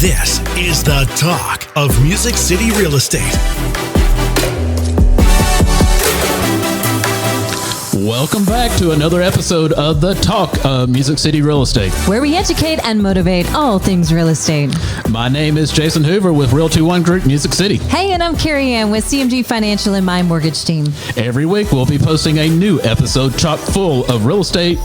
This is the talk of Music City Real Estate. Welcome back to another episode of The Talk of Music City Real Estate, where we educate and motivate all things real estate. My name is Jason Hoover with Realty One Group Music City. Hey, and I'm Carey Ann with CMG Financial and my mortgage team. Every week we'll be posting a new episode chock full of real estate,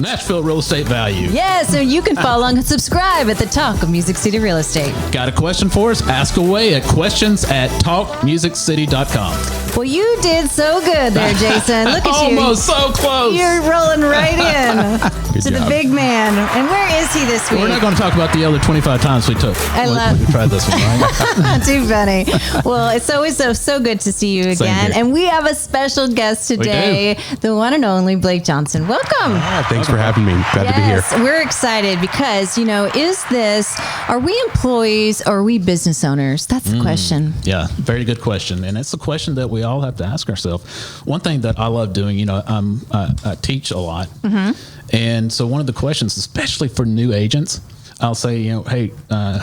Nashville real estate value. Yeah, so you can follow and subscribe at The Talk of Music City Real Estate. Got a question for us? Ask away at questions@talkmusiccity.com. Well, you did so good there, Jason. Look at you. Almost so close. You're rolling right in to the big man. And where is he this week? We're not going to talk about the other 25 times we took. We tried this one, right? Too funny. Well, it's always so good to see you again. And we have a special guest today, the one and only Blake Johnson. Welcome. Thanks for having me. Glad to be here. We're excited because, are we employees or are we business owners? That's the question. Yeah, very good question. And it's a question that we all have to ask ourselves. One thing that I love doing, I teach a lot. Mm-hmm. And so one of the questions, especially for new agents, I'll say, hey,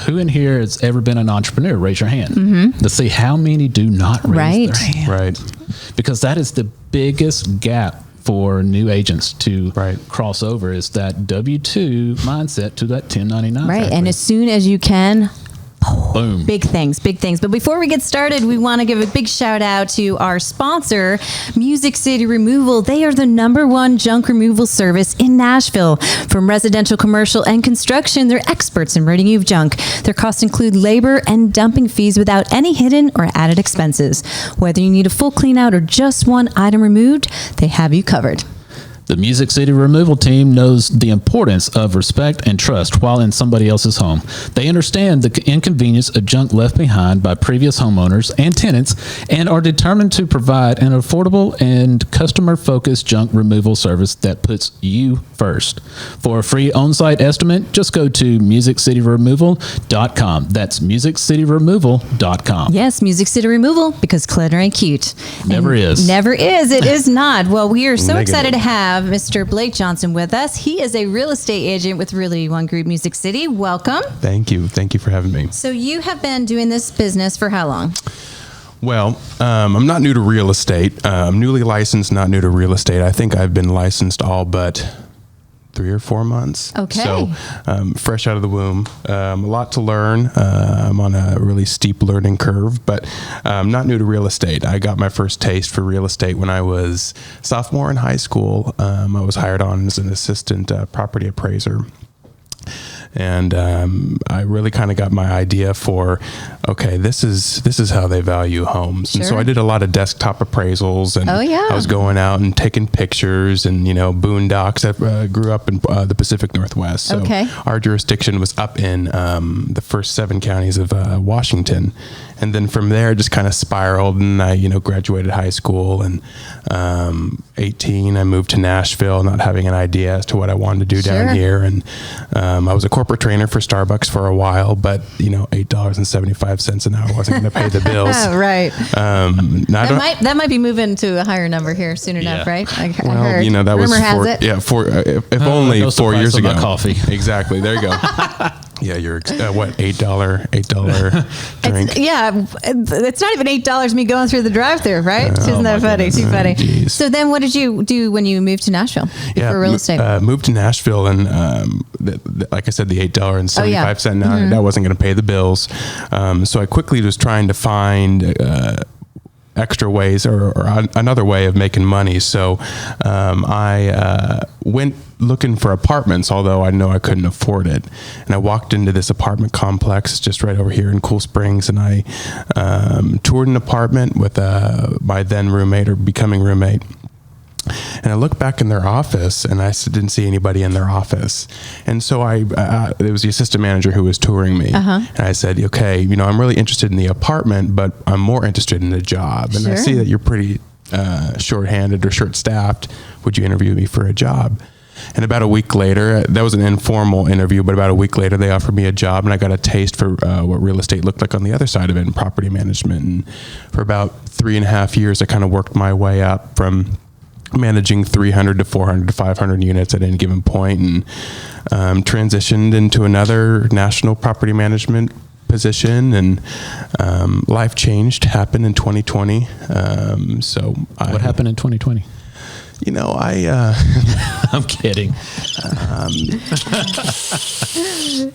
who in here has ever been an entrepreneur? Raise your hand to see how many do not raise their hand. Right. Because that is the biggest gap for new agents to cross over, is that W-2 mindset to that 1099. Right. Exactly. And as soon as you can, boom. Big things. But before we get started, we want to give a big shout out to our sponsor, Music City Removal. They are the #1 junk removal service in Nashville. From residential, commercial, and construction, they're experts in ridding you of junk. Their costs include labor and dumping fees without any hidden or added expenses. Whether you need a full clean out or just one item removed, they have you covered. The Music City Removal team knows the importance of respect and trust while in somebody else's home. They understand the inconvenience of junk left behind by previous homeowners and tenants and are determined to provide an affordable and customer-focused junk removal service that puts you first. For a free on-site estimate, just go to musiccityremoval.com. That's musiccityremoval.com. Yes, Music City Removal, because clutter ain't cute. Never is. Never is. It is not. Well, we are so excited to have Mr. Blake Johnson with us. He is a real estate agent with Realty One Group Music City. Welcome. Thank you. Thank you for having me. So you have been doing this business for how long? Well, I'm not new to real estate. I'm newly licensed, not new to real estate. I think I've been licensed all but 3 or 4 months. Okay. So fresh out of the womb. A lot to learn. I'm on a really steep learning curve, but I'm not new to real estate. I got my first taste for real estate when I was sophomore in high school. I was hired on as an assistant property appraiser. And I really kind of got my idea for, okay, this is how they value homes. Sure. And so I did a lot of desktop appraisals, and I was going out and taking pictures and, boondocks. I grew up in the Pacific Northwest. So our jurisdiction was up in the first 7 counties of Washington. And then from there, just kind of spiraled, and I, graduated high school, and 18, I moved to Nashville, not having an idea as to what I wanted to do down here. And I was a corporate trainer for Starbucks for a while, but $8.75 an hour wasn't going to pay the bills. Right. That might be moving to a higher number here soon enough, right? I heard. That was if only 4 years ago. Coffee. Exactly. There you go. Yeah, you're $8 drink. It's not even $8 me going through the drive-thru, right? Isn't that funny? Too funny. Geez. So then, what did you do when you moved to Nashville for real estate? Moved to Nashville, and like I said, the $8.75 an hour that wasn't going to pay the bills. So I quickly was trying to find extra ways or another way of making money. So I went looking for apartments, although I know I couldn't afford it. And I walked into this apartment complex just right over here in Cool Springs, and I toured an apartment with my then roommate or becoming roommate. And I looked back in their office, and I didn't see anybody in their office. And so it was the assistant manager who was touring me. And I said, okay, I'm really interested in the apartment, but I'm more interested in the job. And I see that you're pretty short-handed or short-staffed. Would you interview me for a job? And about a week later, that was an informal interview, but about a week later, they offered me a job, and I got a taste for what real estate looked like on the other side of it in property management. And for about 3.5 years, I kind of worked my way up from managing 300 to 400 to 500 units at any given point, and transitioned into another national property management position, and life happened in 2020. What happened in 2020? I'm kidding.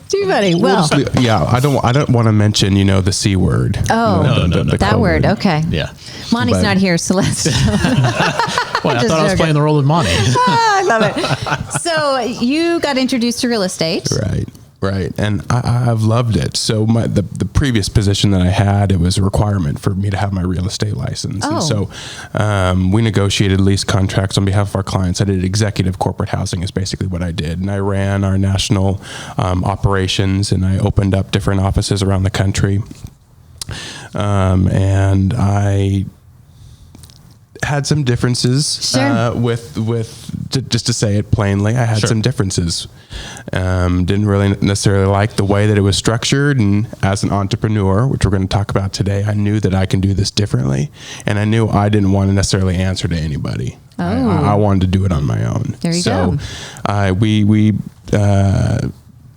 Too funny. Well, I don't want to mention, the C word. Oh, no. That word. Okay. Yeah. Monty's not here, so let's. Well, I thought I was playing the role of Monty. I love it. So you got introduced to real estate. Right. And I've loved it. So the previous position that I had, it was a requirement for me to have my real estate license. Oh. And so we negotiated lease contracts on behalf of our clients. I did executive corporate housing is basically what I did. And I ran our national operations, and I opened up different offices around the country. And I had some differences just to say it plainly. I had some differences. Didn't really necessarily like the way that it was structured, and as an entrepreneur, which we're going to talk about today, I knew that I can do this differently, and I knew I didn't want to necessarily answer to anybody. I wanted to do it on my own. There you go. So we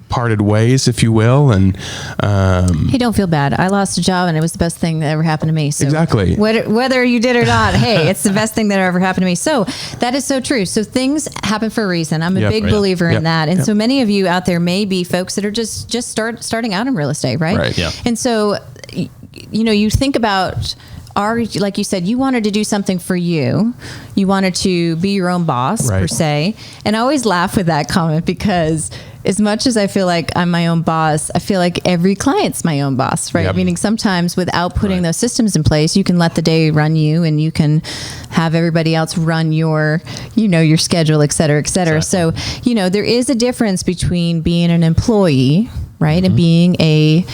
parted ways, if you will, and hey, don't feel bad. I lost a job, and it was the best thing that ever happened to me. So exactly. Whether you did or not, hey, it's the best thing that ever happened to me. So that is so true. So things happen for a reason. I'm a big believer in that. And so many of you out there may be folks that are just starting out in real estate, right? Right. Yeah. And so, you think about. Like you said, you wanted to do something for you. You wanted to be your own boss, per se. And I always laugh with that comment, because as much as I feel like I'm my own boss, I feel like every client's my own boss, right? Yep. Meaning sometimes without putting those systems in place, you can let the day run you, and you can have everybody else run your schedule, et cetera, et cetera. Exactly. So, there is a difference between being an employee, right, and being a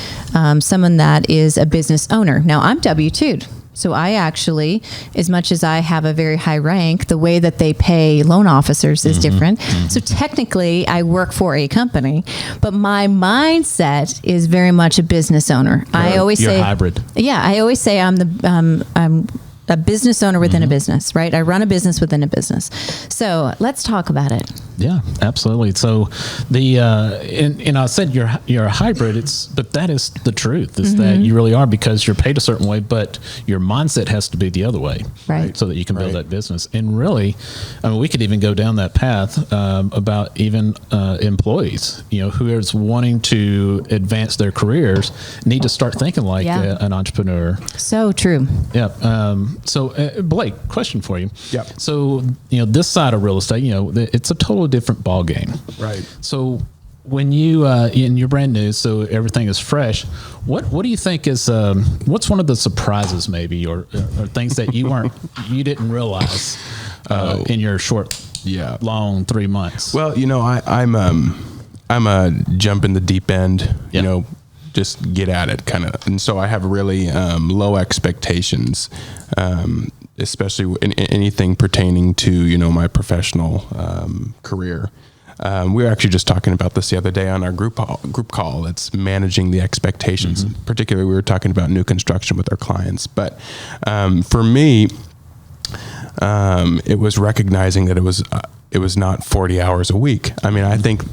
someone that is a business owner. Now, I'm W-2'd. So I actually, as much as I have a very high rank, the way that they pay loan officers is different. So technically, I work for a company, but my mindset is very much a business owner. I always say hybrid. Yeah, I always say I'm a business owner within a business, right? I run a business within a business. So let's talk about it. Yeah, absolutely. So and I said you're a hybrid. But that is the truth. Is that you really are, because you're paid a certain way, but your mindset has to be the other way, right? So that you can build that business. And really, we could even go down that path about even employees. Who is wanting to advance their careers need to start thinking like an entrepreneur. So true. Yeah. So Blake, question for you. Yep. So this side of real estate, it's a totally different ball game. Right. So when you're brand new, so everything is fresh. What do you think is what's one of the surprises maybe, or things that you didn't realize in your long 3 months? Well, I'm a jump in the deep end. Just get at it kind of, and so I have really low expectations, especially in anything pertaining to my professional career. We were actually just talking about this the other day on our group call. It's managing the expectations. Particularly, we were talking about new construction with our clients. But for me, it was recognizing that it was not 40 hours a week. I mean, I think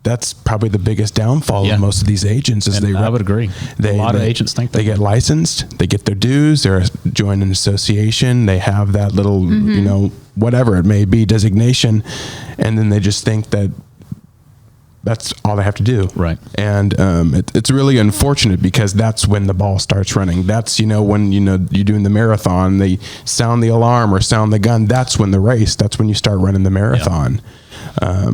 that's probably the biggest downfall of most of these agents. I would agree. A lot of agents think that. They get licensed, they get their dues, they're joined an association, they have that little, whatever it may be, designation, and then they just think that that's all they have to do. Right. And it's really unfortunate, because that's when the ball starts running. That's, when, you're doing the marathon, they sound the alarm or sound the gun. That's when that's when you start running the marathon. Yeah.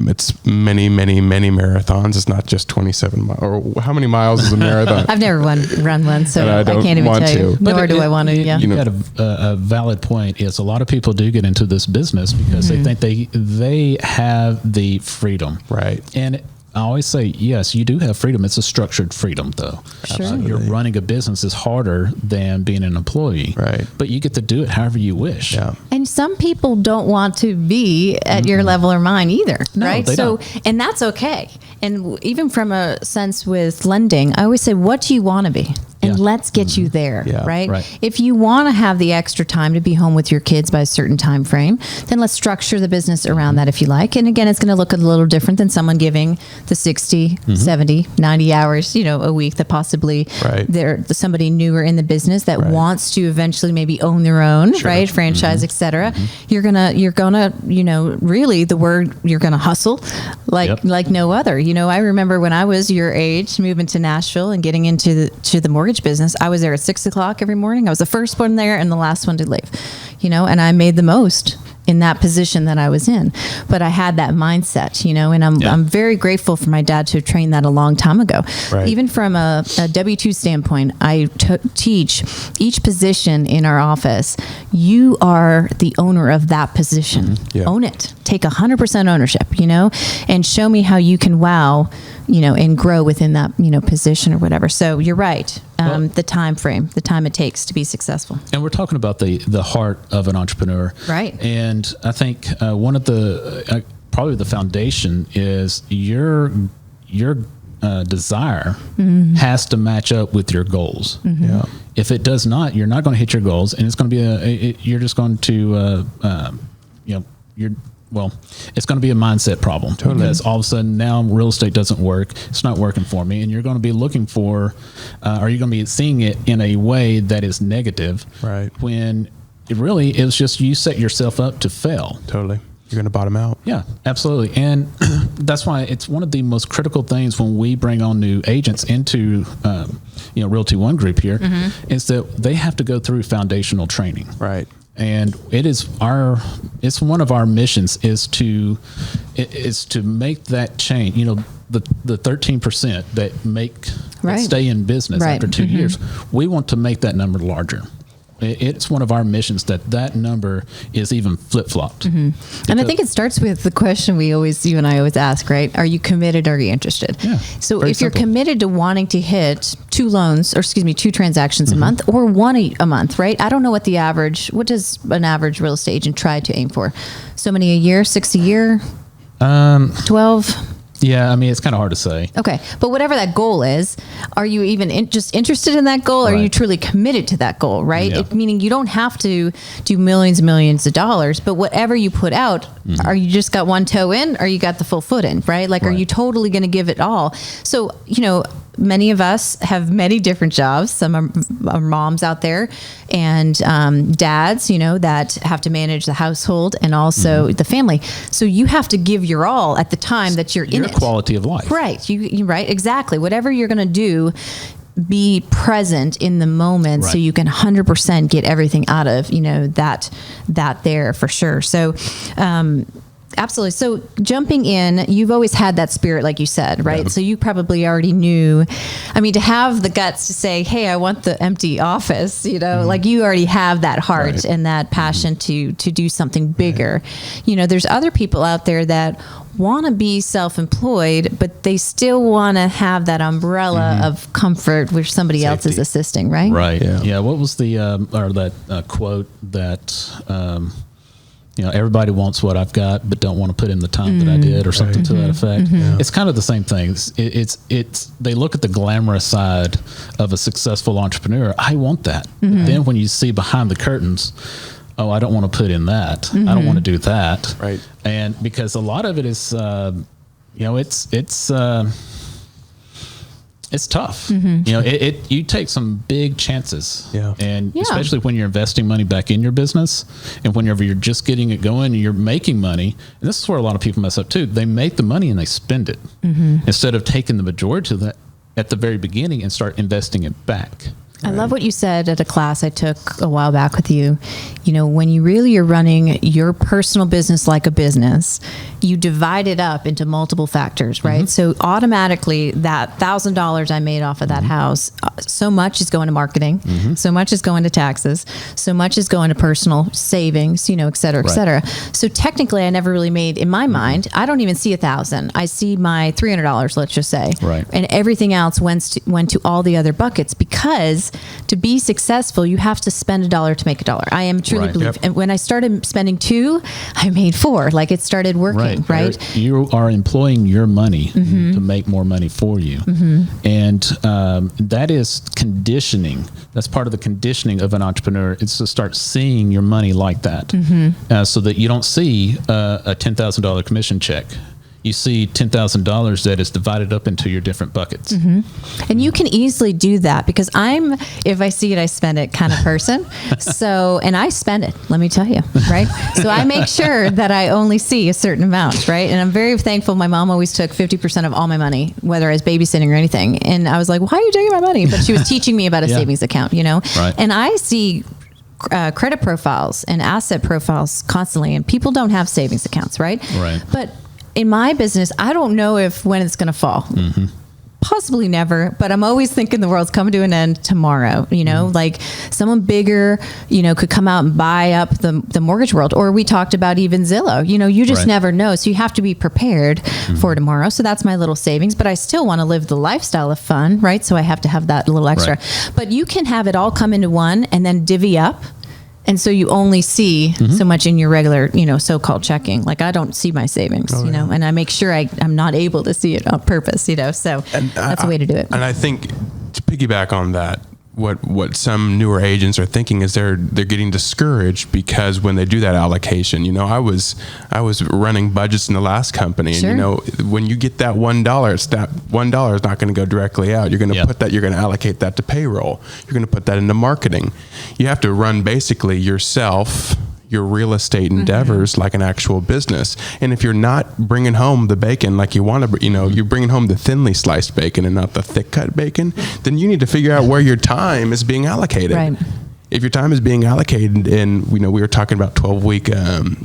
It's many, many, many marathons. It's not just 27 miles. Or how many miles is a marathon? I've never run one, so I can't even tell you. Nor do I want to. Yeah. You got a valid point. Is a lot of people do get into this business because they think they have the freedom. Right. And I always say, yes, you do have freedom. It's a structured freedom, though. Sure. You're running a business is harder than being an employee. Right. But you get to do it however you wish. Yeah. And some people don't want to be at your level or mine either, No, right? they So, don't. and that's okay. And even from a sense with lending, I always say, what do you want to be? and let's get you there, Yeah. right? If you want to have the extra time to be home with your kids by a certain time frame, then let's structure the business around that if you like. And again, it's going to look a little different than someone giving the 60, 70, 90 hours, a week that possibly they're somebody newer in the business that wants to eventually maybe own their own, right? Franchise, et cetera. You're gonna, really the word, you're gonna hustle like no other. I remember when I was your age, moving to Nashville and getting into the mortgage business, I was there at 6:00 every morning. I was the first one there and the last one to leave, and I made the most in that position that I was in. But I had that mindset, and I'm very grateful for my dad to have trained that a long time ago. Right. Even from a W-2 standpoint, I teach each position in our office, you are the owner of that position. Own it. Take 100% ownership, and show me how you can wow, and grow within that, position or whatever. So you're right. The time frame, the time it takes to be successful. And we're talking about the heart of an entrepreneur. Right. And I think one of the, probably the foundation is your desire has to match up with your goals. Yeah. If it does not, you're not going to hit your goals, and it's going to be you're just going to, it's going to be a mindset problem. Totally. Because all of a sudden now real estate doesn't work. It's not working for me. And you're going to be looking for, or you're going to be seeing it in a way that is negative. Right. When it really is just you set yourself up to fail. Totally. You're going to bottom out. Yeah, absolutely. And that's why it's one of the most critical things when we bring on new agents into, Realty One Group here, is that they have to go through foundational training. Right. And it's one of our missions is to make that change. The 13% that stay in business after 2 years, we want to make that number larger. It's one of our missions that number is even flip-flopped. And I think it starts with the question you and I always ask, right? Are you committed? Are you interested? Yeah, so if you're committed to wanting to hit 2 transactions a month or 1 a month, right? I don't know what does an average real estate agent try to aim for? So many a year, 6 a year, 12? Yeah, I mean, it's kind of hard to say. Okay, but whatever that goal is, are you even just interested in that goal? Or are you truly committed to that goal, right? Yeah. Meaning you don't have to do millions and millions of dollars, but whatever you put out, are you just got one toe in or you got the full foot in, right? Like, are you totally going to give it all? So, many of us have many different jobs. Some are moms out there and dads, that have to manage the household and also the family. So you have to give your all at the time that you're in it. Your quality of life. Right. You right. Exactly. Whatever you're going to do, be present in the moment so you can 100% get everything out of, that there for sure. So, absolutely. So jumping in, you've always had that spirit, like you said, right? Yeah. So you probably already knew, to have the guts to say, hey, I want the empty office, like you already have that heart and that passion to do something bigger. There's other people out there that want to be self-employed, but they still want to have that umbrella of comfort where somebody else is assisting, right? Right. Yeah. What was that quote that, everybody wants what I've got, but don't want to put in the time that I did, or something to that effect. Yeah. It's kind of the same thing. It's they look at the glamorous side of a successful entrepreneur. I want that. But then when you see behind the curtains, oh, I don't want to put in that. I don't want to do that. Right. And because a lot of it is, it's tough. You take some big chances. Yeah. And especially when you're investing money back in your business, and whenever you're just getting it going and you're making money, and this is where a lot of people mess up too. They make the money and they spend it instead of taking the majority of that at the very beginning and start investing it back. I love what you said at a class I took a while back with you. When you really are running your personal business like a business, you divide it up into multiple factors, right? So automatically that $1,000 I made off of that house, so much is going to marketing, so much is going to taxes, so much is going to personal savings, et cetera, et cetera. So technically I never really made, in my mind, I don't even see $1,000. I see my $300, let's just say. Right. And everything else went to all the other buckets because is to be successful, you have to spend $1 to make $1. I am truly believe. Yep. And when I started spending $2, I made $4. Like it started working, right? You are employing your money to make more money for you. And that is conditioning. That's part of the conditioning of an entrepreneur. It's to start seeing your money like that, so that you don't see a $10,000 commission check. You see $10,000 that is divided up into your different buckets. And you can easily do that because I'm, if I see it, I spend it kind of person. So, and I spend it, let me tell you, right? So I make sure that I only see a certain amount, right? And I'm very thankful. My mom always took 50% of all my money, whether I was babysitting or anything. And I was like, why are you taking my money? But she was teaching me about a savings account, you know? Right. And I see credit profiles and asset profiles constantly, and people don't have savings accounts, right? Right. But in my business, I don't know when it's going to fall. Possibly never, but I'm always thinking the world's coming to an end tomorrow. You know, like someone bigger, you know, could come out and buy up the mortgage world. Or we talked about even Zillow. You know, you just never know. So you have to be prepared for tomorrow. So that's my little savings, but I still want to live the lifestyle of fun, right? So I have to have that little extra. But you can have it all come into one and then divvy up. And so you only see so much in your regular, you know, so-called checking. Like I don't see my savings, you know, and I make sure I'm not able to see it on purpose, you know, so that's a way to do it. And I think to piggyback on that, what some newer agents are thinking is they're getting discouraged because when they do that allocation, you know, I was running budgets in the last company, and you know, when you get that $1, it's that $1 is not going to go directly out. You're going to put that, you're going to allocate that to payroll. You're going to put that into marketing. You have to run basically yourself, your real estate endeavors like an actual business. And if you're not bringing home the bacon like you want to, you know, you're bringing home the thinly sliced bacon and not the thick cut bacon, then you need to figure out where your time is being allocated. Right. If your time is being allocated, and you know, we were talking about 12-week,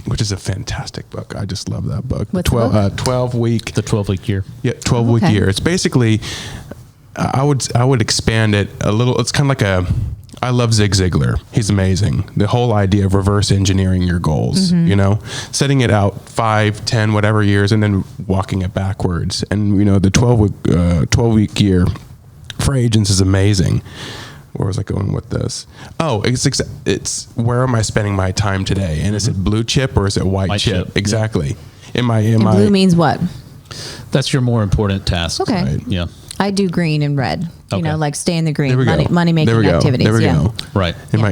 which is a fantastic book. I just love that book. What's 12-week. The 12-week year. Yeah, 12-week year. It's basically, I would expand it a little. It's kind of like I love Zig Ziglar. He's amazing. The whole idea of reverse engineering your goals, you know, setting it out 5, 10, whatever years, and then walking it backwards. And, you know, the 12-week year for agents is amazing. Where was I going with this? Oh, it's where am I spending my time today? And is it blue chip or is it white chip? Exactly. And blue means what? That's your more important task. Okay. Right? Yeah. I do green and red. You know, like stay in the green. Money making activities. There we go. Right. Am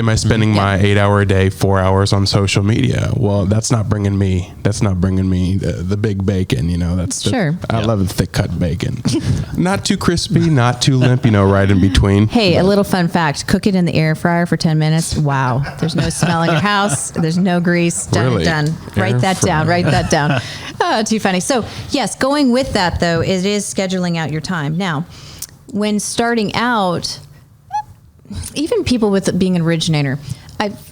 I spending my 8 hour a day, 4 hours on social media? Well, that's not bringing me the big bacon, you know, I love the thick cut bacon. Not too crispy, not too limp, you know, right in between. Hey, a little fun fact, cook it in the air fryer for 10 minutes. Wow. There's no smell in your house. There's no grease. Done. Write that down. Oh, too funny. So yes, going with that though, it is scheduling out your time. Now, when starting out, even people with being an originator,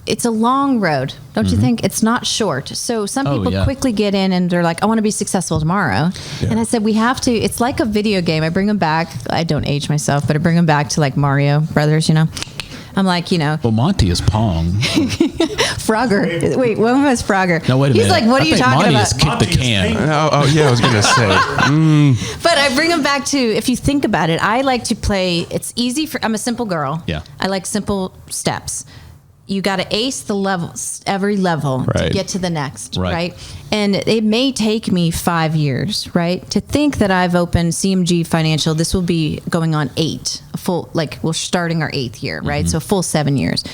it's a long road, don't you think? It's not short. So some people quickly get in and they're like, I want to be successful tomorrow. Yeah. And I said, we have to, it's like a video game. I bring them back. I don't age myself, but I bring them back to like Mario Brothers, you know. I'm like, you know. Well, Monty is Pong. Frogger. Wait, when was Frogger? No, wait a minute. He's like, what are you talking about? Kick the can. Oh, yeah, I was going to say. But I bring them back to, if you think about it, I like to play, it's easy I'm a simple girl. Yeah. I like simple steps. You got to ace the levels, every level to get to the next, right? And it may take me 5 years, right? To think that I've opened CMG Financial, this will be going on 8, we're starting our 8th year, right? So a full 7 years.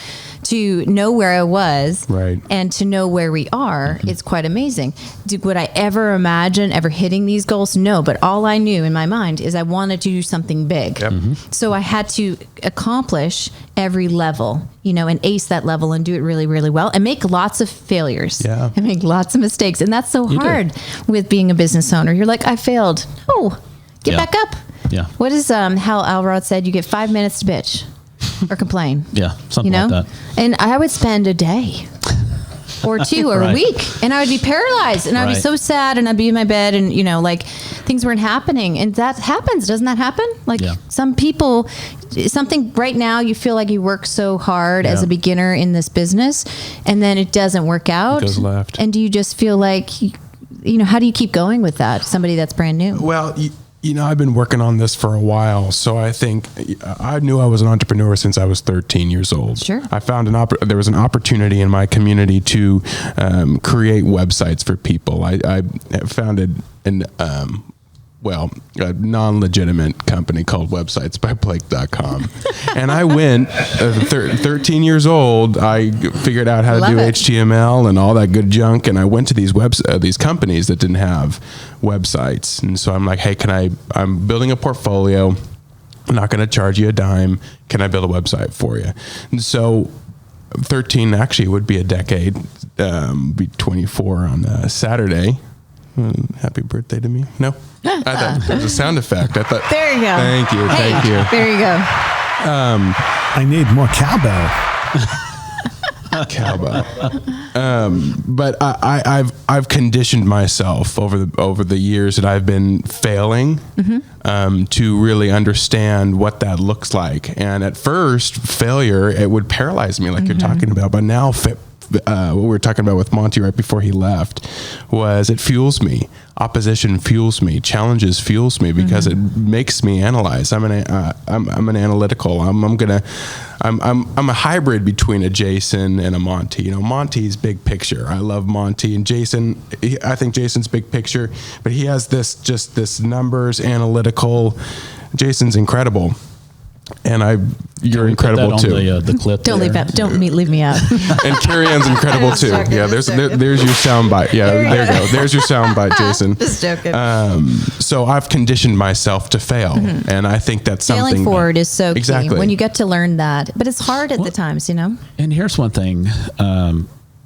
To know where I was and to know where we are, it's quite amazing. Would I ever imagine ever hitting these goals? No, but all I knew in my mind is I wanted to do something big. Yep. So I had to accomplish every level, you know, and ace that level and do it really, really well and make lots of failures and make lots of mistakes. And that's so hard with being a business owner. You're like, I failed. Oh, get back up. Yeah. What is Hal Elrod said? You get 5 minutes to bitch. Or complain. Yeah, something like that. And I would spend a day or 2 or a week and I would be paralyzed and I'd be so sad and I'd be in my bed and, you know, like things weren't happening. And that happens. Doesn't that happen? Like some people, something right now, you feel like you work so hard as a beginner in this business and then it doesn't work out. It goes left. And do you just feel like, you know, how do you keep going with that? Somebody that's brand new. Well, I've been working on this for a while, so I think I knew I was an entrepreneur since I was 13 years old. Sure. I found there was an opportunity in my community to create websites for people. I founded a non-legitimate company called websitesbyblake.com. And I went 13 years old. I figured out how to do HTML and all that good junk. And I went to these companies that didn't have websites. And so I'm like, hey, I'm building a portfolio. I'm not going to charge you a dime. Can I build a website for you? And so 13 actually would be a decade, be 24 on Saturday. Happy birthday to me. No. I thought that was a sound effect. I thought. There you go. Thank you. Hey, thank you. There you go. I need more cowbell. Cowbell. But I've conditioned myself over the years that I've been failing to really understand what that looks like. And at first, failure, it would paralyze me, like you're talking about. But now, what we were talking about with Monty right before he left was it fuels me. Opposition fuels me. Challenges fuels me because it makes me analyze. I'm an analytical. I'm a hybrid between a Jason and a Monty. Monty's big picture. I love Monty, and Jason. I think Jason's big picture, but he has this numbers analytical. Jason's incredible. And you're incredible too. The clip. Don't leave me out. And Carey Ann's incredible too. Yeah, there's your soundbite. Yeah, there you go. There's your soundbite, Jason. Just joking. So I've conditioned myself to fail, and I think that's something. Failing forward is so exactly key when you get to learn that, but it's hard at the times, And here's one thing I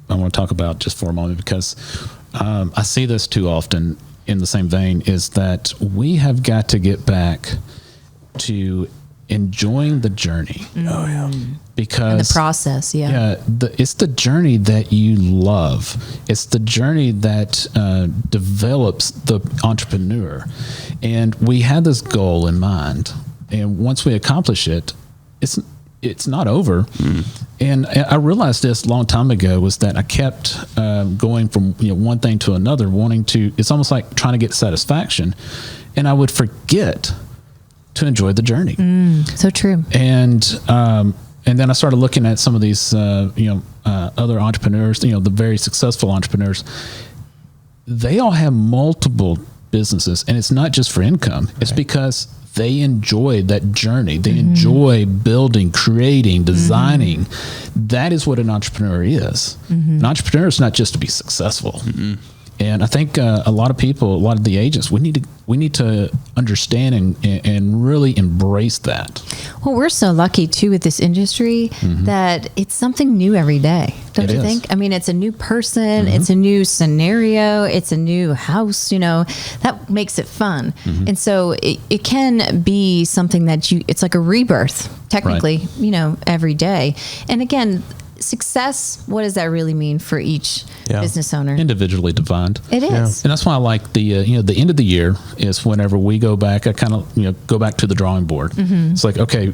want to talk about just for a moment because I see this too often in the same vein is that we have got to get back to enjoying the journey. Oh yeah. Because in the process, it's the journey that you love. It's the journey that develops the entrepreneur. And we had this goal in mind. And once we accomplish it, it's not over. And I realized this a long time ago was that I kept going from one thing to another, it's almost like trying to get satisfaction. And I would forget to enjoy the journey. So true. And then I started looking at some of these, other entrepreneurs, the very successful entrepreneurs. They all have multiple businesses, and it's not just for income. Right. It's because they enjoy that journey. They enjoy building, creating, designing. That is what an entrepreneur is. An entrepreneur is not just to be successful. And I think a lot of the agents, we need to understand and really embrace that. Well, we're so lucky too with this industry that it's something new every day. Don't you think? I mean, it's a new person, it's a new scenario, it's a new house, that makes it fun. And so it can be something that it's like a rebirth, technically, every day. And again, success, what does that really mean for each business owner? Individually defined. It is. And that's why I like the end of the year is whenever we go back, I kind of, go back to the drawing board. It's like, okay,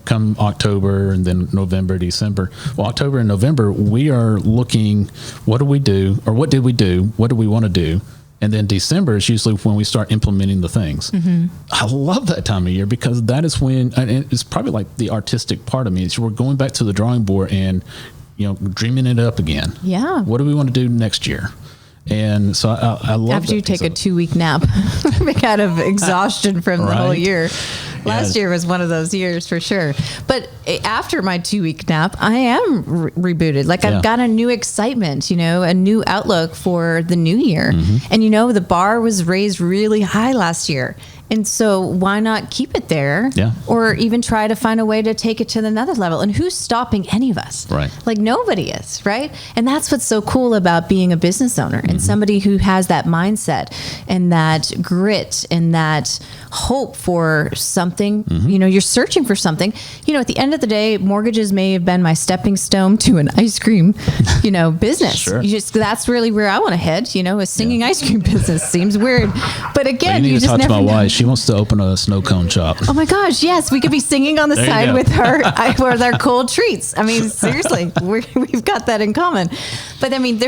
come October and then November, December. Well, October and November, we are looking, what do we do? Or what did we do? What do we want to do? And then December is usually when we start implementing the things. I love that time of year because that is when, and it's probably like the artistic part of me, is we're going back to the drawing board and, dreaming it up again. Yeah. What do we want to do next year? And so I love after you take a 2-week nap out of exhaustion from the whole year. Last year was one of those years for sure. But after my 2-week nap, I am rebooted. Like I've got a new excitement, a new outlook for the new year. And the bar was raised really high last year. And so why not keep it there? Yeah. Or even try to find a way to take it to another level? And who's stopping any of us? Right. Like nobody is, right? And that's what's so cool about being a business owner and somebody who has that mindset and that grit and that hope for something. You're searching for something. At the end of the day, mortgages may have been my stepping stone to an ice cream, business. Sure. That's really where I want to head. A singing ice cream business seems weird. But again, you just never know. She wants to open a snow cone shop. Oh my gosh, yes. We could be singing on the side with our cold treats. I mean, seriously, we've got that in common. But I mean,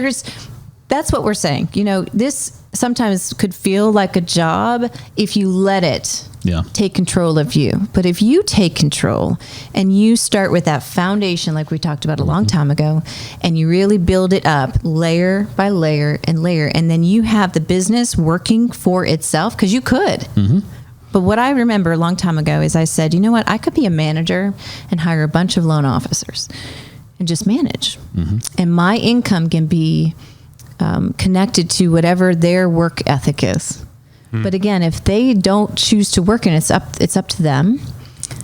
that's what we're saying. This sometimes could feel like a job if you let it take control of you. But if you take control and you start with that foundation, like we talked about a long time ago, and you really build it up layer by layer and layer, and then you have the business working for itself, because you could. But what I remember a long time ago is I said, you know what, I could be a manager and hire a bunch of loan officers and just manage. And my income can be connected to whatever their work ethic is. But again, if they don't choose to work and it's up to them,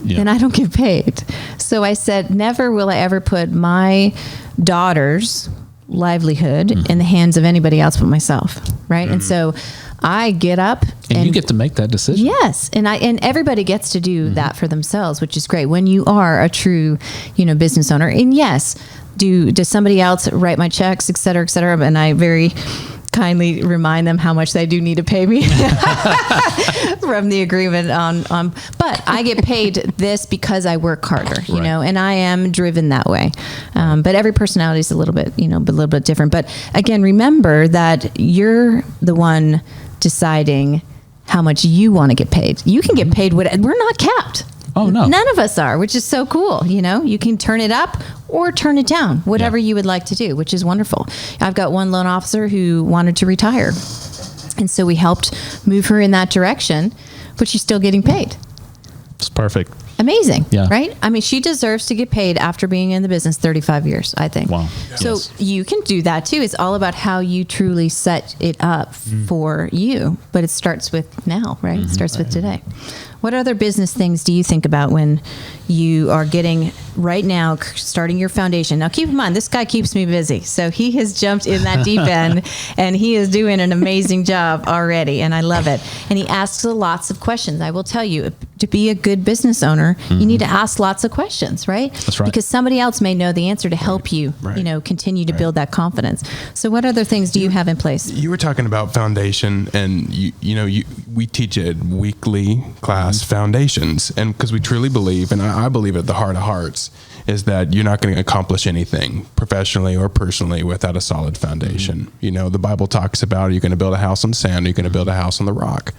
then I don't get paid. So I said, never will I ever put my daughter's livelihood in the hands of anybody else but myself, right? And so I get up and you get to make that decision. Yes. And everybody gets to do that for themselves, which is great when you are a true, business owner. And yes, does somebody else write my checks, et cetera, and I very kindly remind them how much they do need to pay me from the agreement on, but I get paid this because I work harder, and I am driven that way. But every personality is a little bit different. But again, remember that you're the one deciding how much you want to get paid. You can get paid we're not capped. Oh, no. None of us are, which is so cool. You can turn it up or turn it down, whatever you would like to do, which is wonderful. I've got one loan officer who wanted to retire. And so we helped move her in that direction, but she's still getting paid. It's perfect. Amazing, right? I mean, she deserves to get paid after being in the business 35 years, I think. Wow. So you can do that too. It's all about how you truly set it up for you, but it starts with now, right? It starts with today. What other business things do you think about when you are getting right now, starting your foundation? Now, keep in mind, this guy keeps me busy. So he has jumped in that deep end and he is doing an amazing job already. And I love it. And he asks lots of questions. I will tell you, to be a good business owner, you need to ask lots of questions, right? That's right. Because somebody else may know the answer to help you, continue to build that confidence. So what other things do you have in place? You were talking about foundation, and we teach a weekly class, foundations, and because we truly believe, and I believe at the heart of hearts, is that you're not going to accomplish anything professionally or personally without a solid foundation. The Bible talks about, you're going to build a house on sand, or you're going to build a house on the rock.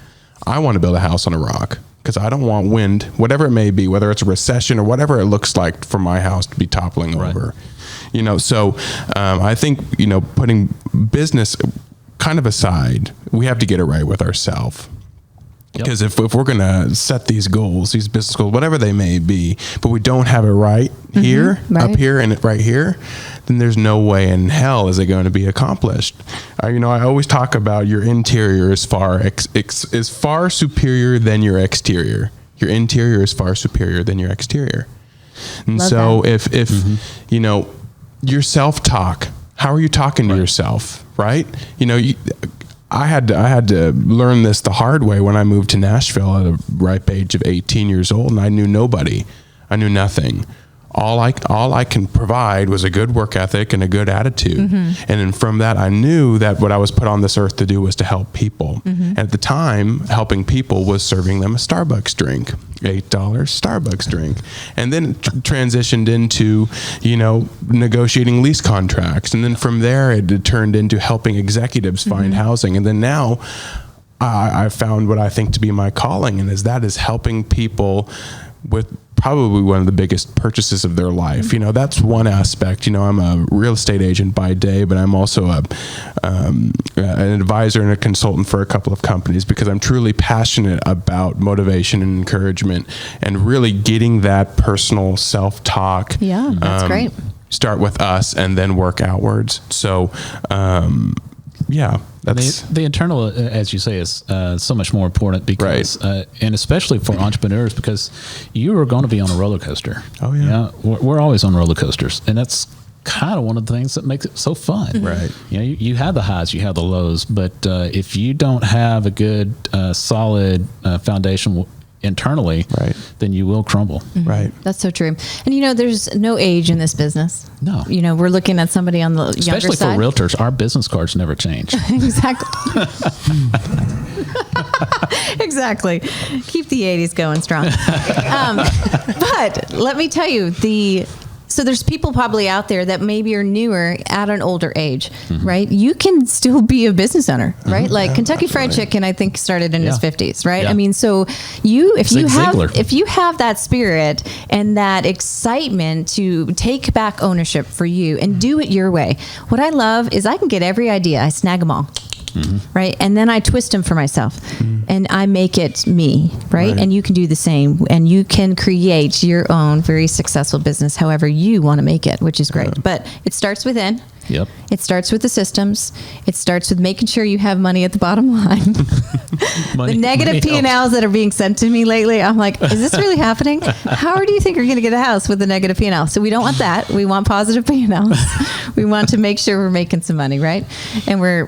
I want to build a house on a rock because I don't want wind, whatever it may be, whether it's a recession or whatever it looks like for my house to be toppling over. So I think, putting business kind of aside, we have to get it right with ourselves. Because if we're going to set these goals, these business goals, whatever they may be, but we don't have it right here, up here, and right here, then there's no way in hell is it going to be accomplished. I always talk about your interior is far superior than your exterior. Your interior is far superior than your exterior. And Love so that. if your self-talk, how are you talking to yourself, right? I had to learn this the hard way when I moved to Nashville at a ripe age of 18 years old, and I knew nobody. I knew nothing. All I can provide was a good work ethic and a good attitude. And then from that, I knew that what I was put on this earth to do was to help people. And at the time, helping people was serving them a Starbucks drink, $8 Starbucks drink. And then it transitioned into, negotiating lease contracts. And then from there, it turned into helping executives find housing. And then now I found what I think to be my calling, and that is helping people with probably one of the biggest purchases of their life. That's one aspect. I'm a real estate agent by day, but I'm also an advisor and a consultant for a couple of companies because I'm truly passionate about motivation and encouragement and really getting that personal self-talk. Yeah, that's great. Start with us and then work outwards. So, that's the internal, as you say, is so much more important because, and especially for entrepreneurs, because you are going to be on a roller coaster. Oh yeah, we're always on roller coasters, and that's kind of one of the things that makes it so fun. Right. You have the highs, you have the lows, but if you don't have a good, solid foundation internally, then you will crumble. Right. That's so true. And there's no age in this business. No. We're looking at somebody on the younger side. Especially for realtors, our business cards never change. Exactly. Exactly. Keep the 80s going strong. But let me tell you, the So there's people probably out there that maybe are newer at an older age, right? You can still be a business owner, right? Like Kentucky Fried Chicken, I think started in his 50s, right? Yeah. I mean, so if Ziglar. you have that spirit and that excitement to take back ownership for you and do it your way, what I love is I can get every idea, I snag them all. Right. And then I twist them for myself and I make it me. Right? And you can do the same, and you can create your own very successful business however you want to make it, which is great. But it starts within. Yep. It starts with the systems. It starts with making sure you have money at the bottom line. The negative P&Ls that are being sent to me lately, I'm like, is this really happening? How do you think you're going to get a house with a negative P&L? So we don't want that. We want positive P&Ls. We want to make sure we're making some money, right? And we're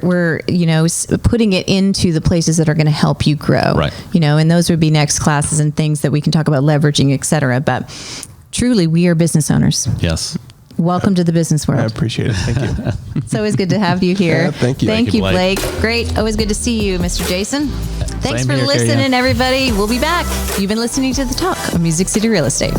putting it into the places that are going to help you grow. Right. And those would be next classes and things that we can talk about leveraging, et cetera. But truly, we are business owners. Yes. Welcome to the business world. I appreciate it. Thank you. It's always good to have you here. Yeah, thank you. Thank you, Blake. Great. Always good to see you, Mr. Jason. Thanks Same for here, Carey listening, Ann. everybody. We'll be back. You've been listening to The Talk of Music City Real Estate.